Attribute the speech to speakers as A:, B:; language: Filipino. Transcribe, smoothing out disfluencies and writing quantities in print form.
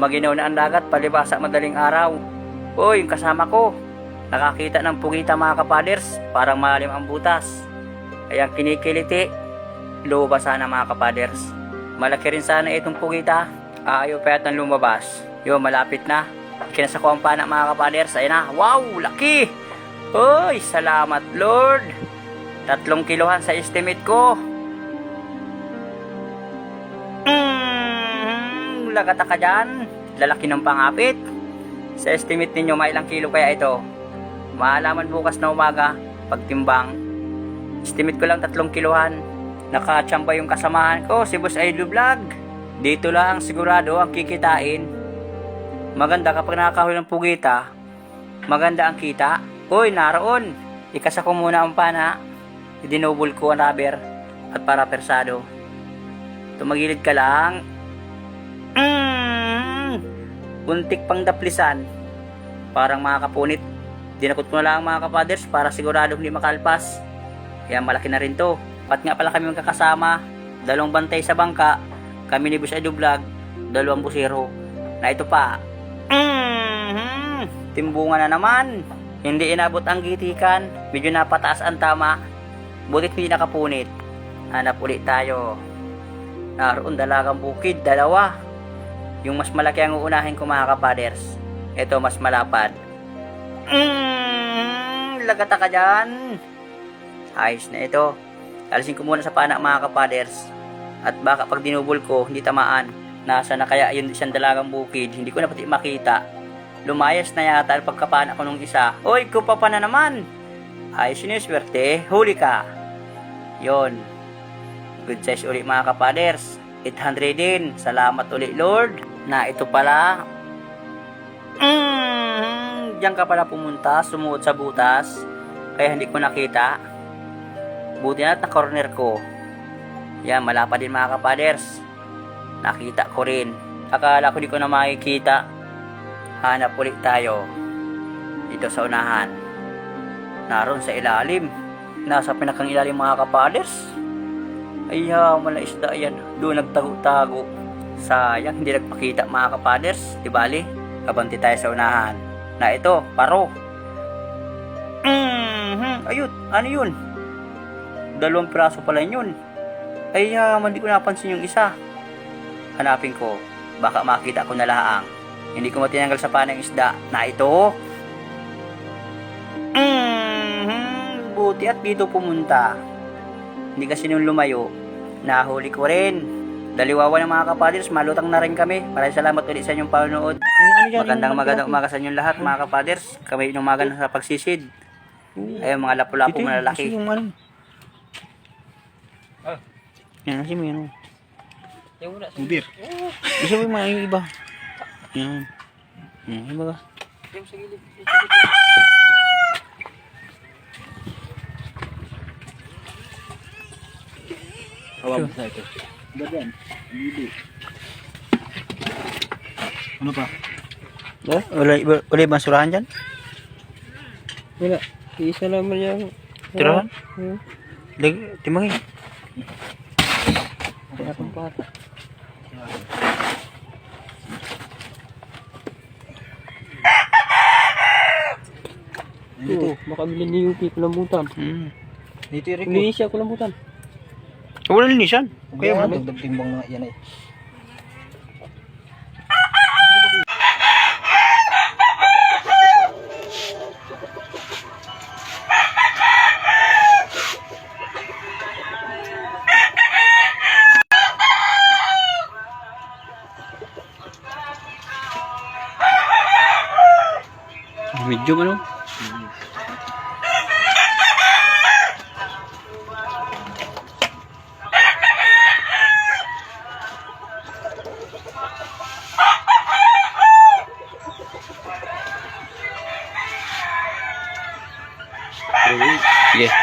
A: Maginaw na ang dagat palibasa madaling araw. Uy, yung kasama ko, nakakita ng pugita mga kapaders, parang malalim ang butas. Ayan kinikiliti, luba sana mga kapaders. Malaki rin sana itong pugita, ayaw pa yata lumabas. Yo, malapit na. Kinasako ang pana mga kapaders, ayun na, wow, laki! Uy, salamat Lord! 3 kilohan sa estimate ko. Lagata ka dyan, lalaki ng pangapit. Sa estimate ninyo, mailang kilo kaya ito? Maalaman bukas na umaga, pagtimbang. Estimate ko lang 3 kilohan. Nakachamba yung kasamahan ko, si Boss Idol Vlog. Dito lang sigurado ang kikitain. Maganda kapag nakakahuli ng pugita, maganda ang kita. Uy, naroon. Ikasa ko muna ang pana. Idinobol ko ang rubber at para persado. Tumagilid ka lang. Buntik pang daplisan. Parang mga kapunit. Dinakot ko na lang mga kapaders para sigurado hindi makalpas. Kaya malaki na rin to. Pat nga pala kami magkakasama. 2 bantay sa bangka. Kami ni Boss Idol Vlog, 2 busero. Na ito pa. Timbungan na naman. Hindi inabot ang gitikan. Medyo napataas ang tama. Butit hindi nakapunit. Hanap ulit tayo. Naroon dalagang bukid, 2. Yung mas malaki ang uunahin ko mga kapaders. Ito mas malapad. Lagata ka dyan. Ayos na ito. Alisin ko muna sa pana mga kapaders. At baka pag dinubol ko, hindi tamaan. Nasa na kaya yun isang dalagang bukid. Hindi ko na pati makita. Lumayas na yata ang pagkapana ko nung isa. Oy, kupa pa na naman. Ayos yun yung swerte. Huli ka. Yon. Good size ulit mga kapaders. 800 din. Salamat ulit Lord. Na ito pala. Diyan ka pala pumunta. Sumuot sa butas. Kaya hindi ko nakita. Buti na at na-corner ko. Yan, malapad din mga kapaders. Nakita ko rin. Akala ko di ko na makikita. Hanap ulit tayo. Dito sa unahan. Naroon sa ilalim. Nasa pinakang ilalim mga kapaders. Ay, mala isda yan. Doon nagtago-tago. Sayang, hindi nagpakita mga kapaders. Di bali, kabanti tayo sa unahan. Na ito, paro. Ayun, ano yun? 2 piraso pala yun. Ay, hindi ko napansin yung isa. Hanapin ko. Baka makita ko na laang. Hindi ko matinanggal sa panang isda. Na ito. Buti at dito pumunta. Hindi kasi nung lumayo, nahuli ko rin. Daliwawa ng mga kapaders, malutang na rin kami. Maraming salamat ulit sa inyong panonood. Magandang umaga sa inyong lahat mga kapaders. Kami yung umaga na sa pagsisid. Ayun mga lapu-lapu malalaki.
B: Yan kasi may ano. Ubir. Gusto mo yung mga iba. Yan. Iba ka. Hawag sa ito. Bagan. Hindi. Ano pa?
A: Wala ibang surahan dyan?
B: Wala. Isa naman yung...
A: Tirahan? Timangin.
B: Kaya akong pata. Dito. Makabili ni Yuki kulambutan.
A: Dito yung
B: Hindi siya kulambutan.
A: wala linisan.
B: Kaya nga dagdag-timbang na yan eh.
A: Medyo ano? Sige.